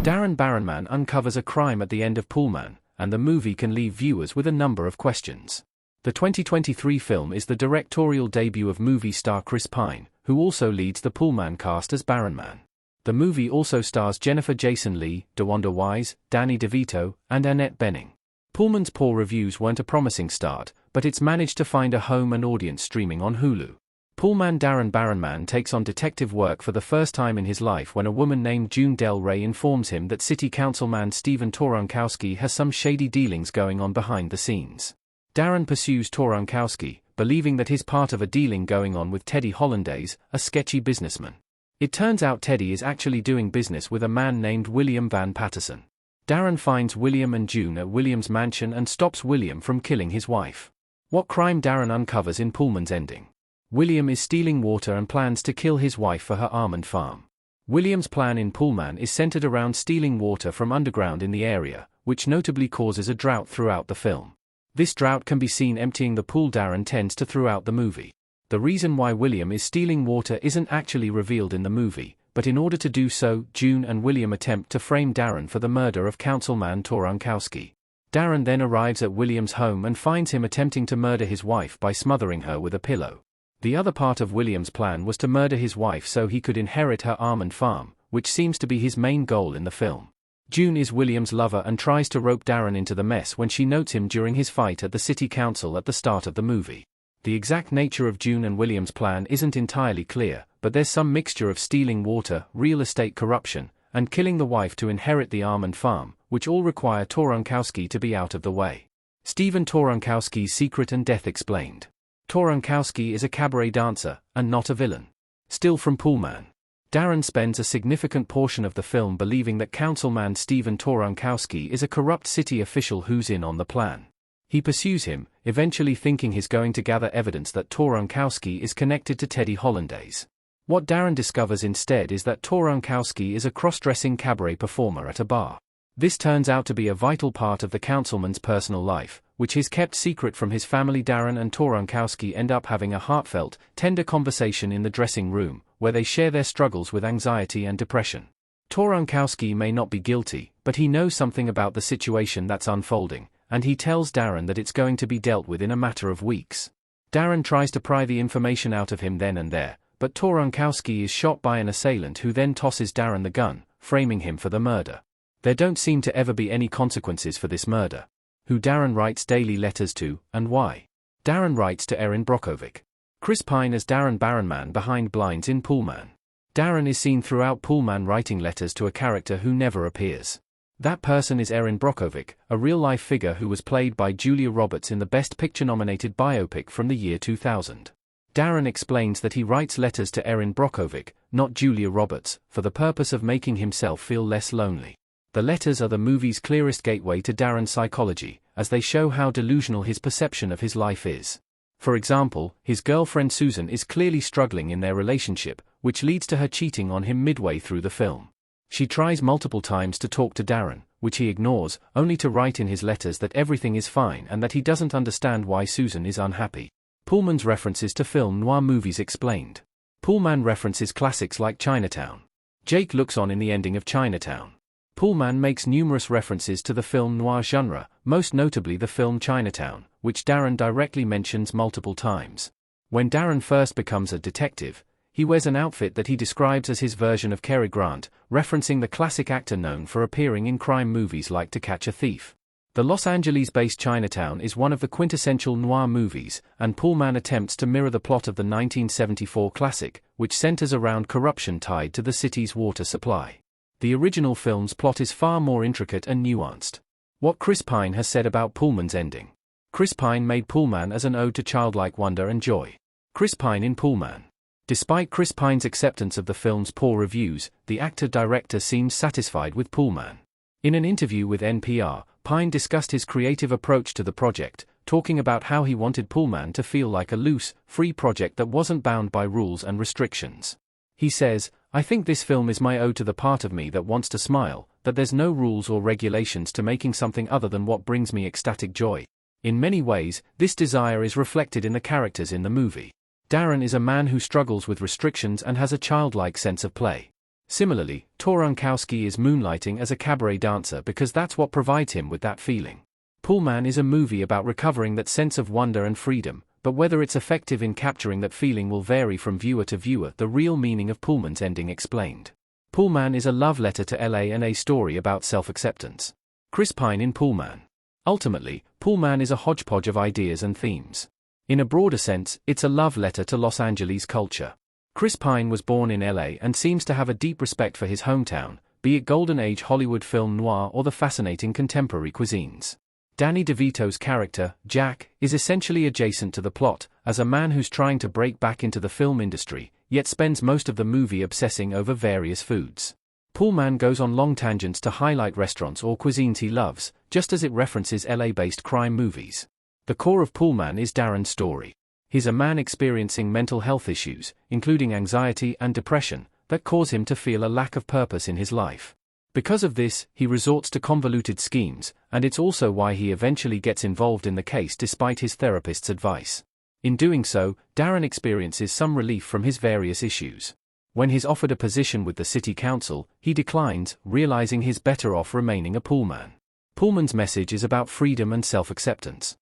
Darren Barronman uncovers a crime at the end of Poolman, and the movie can leave viewers with a number of questions. The 2023 film is the directorial debut of movie star Chris Pine, who also leads the Poolman cast as Barronman. The movie also stars Jennifer Jason Leigh, DeWanda Wise, Danny DeVito, and Annette Bening. Poolman's poor reviews weren't a promising start, but it's managed to find a home and audience streaming on Hulu. Poolman Darren Barronman takes on detective work for the first time in his life when a woman named June Del Rey informs him that City Councilman Steven Toronkowski has some shady dealings going on behind the scenes. Darren pursues Toronkowski, believing that he's part of a dealing going on with Teddy Hollandaise, a sketchy businessman. It turns out Teddy is actually doing business with a man named William Van Patterson. Darren finds William and June at William's mansion and stops William from killing his wife. What crime Darren uncovers in Poolman's ending? William is stealing water and plans to kill his wife for her almond farm. William's plan in Poolman is centered around stealing water from underground in the area, which notably causes a drought throughout the film. This drought can be seen emptying the pool Darren tends to throughout the movie. The reason why William is stealing water isn't actually revealed in the movie, but in order to do so, June and William attempt to frame Darren for the murder of Councilman Toronkowski. Darren then arrives at William's home and finds him attempting to murder his wife by smothering her with a pillow. The other part of William's plan was to murder his wife so he could inherit her almond farm, which seems to be his main goal in the film. June is William's lover and tries to rope Darren into the mess when she notes him during his fight at the city council at the start of the movie. The exact nature of June and William's plan isn't entirely clear, but there's some mixture of stealing water, real estate corruption, and killing the wife to inherit the almond farm, which all require Toronkowski to be out of the way. Steven Toronkowski's secret and death explained. Toronkowski is a cabaret dancer, and not a villain. Still from Poolman. Darren spends a significant portion of the film believing that Councilman Steven Toronkowski is a corrupt city official who's in on the plan. He pursues him, eventually thinking he's going to gather evidence that Toronkowski is connected to Teddy Hollandaise. What Darren discovers instead is that Toronkowski is a cross-dressing cabaret performer at a bar. This turns out to be a vital part of the councilman's personal life, which is kept secret from his family. Darren and Toronkowski end up having a heartfelt, tender conversation in the dressing room, where they share their struggles with anxiety and depression. Toronkowski may not be guilty, but he knows something about the situation that's unfolding, and he tells Darren that it's going to be dealt with in a matter of weeks. Darren tries to pry the information out of him then and there, but Toronkowski is shot by an assailant who then tosses Darren the gun, framing him for the murder. There don't seem to ever be any consequences for this murder. Who Darren writes daily letters to, and why? Darren writes to Erin Brockovich. Chris Pine as Darren Barronman behind blinds in Poolman. Darren is seen throughout Poolman writing letters to a character who never appears. That person is Erin Brockovich, a real-life figure who was played by Julia Roberts in the Best Picture-nominated biopic from the year 2000. Darren explains that he writes letters to Erin Brockovich, not Julia Roberts, for the purpose of making himself feel less lonely. The letters are the movie's clearest gateway to Darren's psychology, as they show how delusional his perception of his life is. For example, his girlfriend Susan is clearly struggling in their relationship, which leads to her cheating on him midway through the film. She tries multiple times to talk to Darren, which he ignores, only to write in his letters that everything is fine and that he doesn't understand why Susan is unhappy. Poolman's references to film noir movies explained. Poolman references classics like Chinatown. Jake looks on in the ending of Chinatown. Poolman makes numerous references to the film noir genre, most notably the film Chinatown, which Darren directly mentions multiple times. When Darren first becomes a detective, he wears an outfit that he describes as his version of Cary Grant, referencing the classic actor known for appearing in crime movies like To Catch a Thief. The Los Angeles-based Chinatown is one of the quintessential noir movies, and Poolman attempts to mirror the plot of the 1974 classic, which centers around corruption tied to the city's water supply. The original film's plot is far more intricate and nuanced. What Chris Pine has said about Poolman's ending. Chris Pine made Poolman as an ode to childlike wonder and joy. Chris Pine in Poolman. Despite Chris Pine's acceptance of the film's poor reviews, the actor-director seems satisfied with Poolman. In an interview with NPR, Pine discussed his creative approach to the project, talking about how he wanted Poolman to feel like a loose, free project that wasn't bound by rules and restrictions. He says, "I think this film is my ode to the part of me that wants to smile, that there's no rules or regulations to making something other than what brings me ecstatic joy." In many ways, this desire is reflected in the characters in the movie. Darren is a man who struggles with restrictions and has a childlike sense of play. Similarly, Torunkowski is moonlighting as a cabaret dancer because that's what provides him with that feeling. Poolman is a movie about recovering that sense of wonder and freedom, but whether it's effective in capturing that feeling will vary from viewer to viewer. The real meaning of Poolman's ending explained. Poolman is a love letter to LA and a story about self-acceptance. Chris Pine in Poolman. Ultimately, Poolman is a hodgepodge of ideas and themes. In a broader sense, it's a love letter to Los Angeles culture. Chris Pine was born in LA and seems to have a deep respect for his hometown, be it Golden Age Hollywood film noir or the fascinating contemporary cuisines. Danny DeVito's character, Jack, is essentially adjacent to the plot, as a man who's trying to break back into the film industry, yet spends most of the movie obsessing over various foods. Poolman goes on long tangents to highlight restaurants or cuisines he loves, just as it references LA-based crime movies. The core of Poolman is Darren's story. He's a man experiencing mental health issues, including anxiety and depression, that cause him to feel a lack of purpose in his life. Because of this, he resorts to convoluted schemes, and it's also why he eventually gets involved in the case despite his therapist's advice. In doing so, Darren experiences some relief from his various issues. When he's offered a position with the city council, he declines, realizing he's better off remaining a poolman. Poolman's message is about freedom and self-acceptance.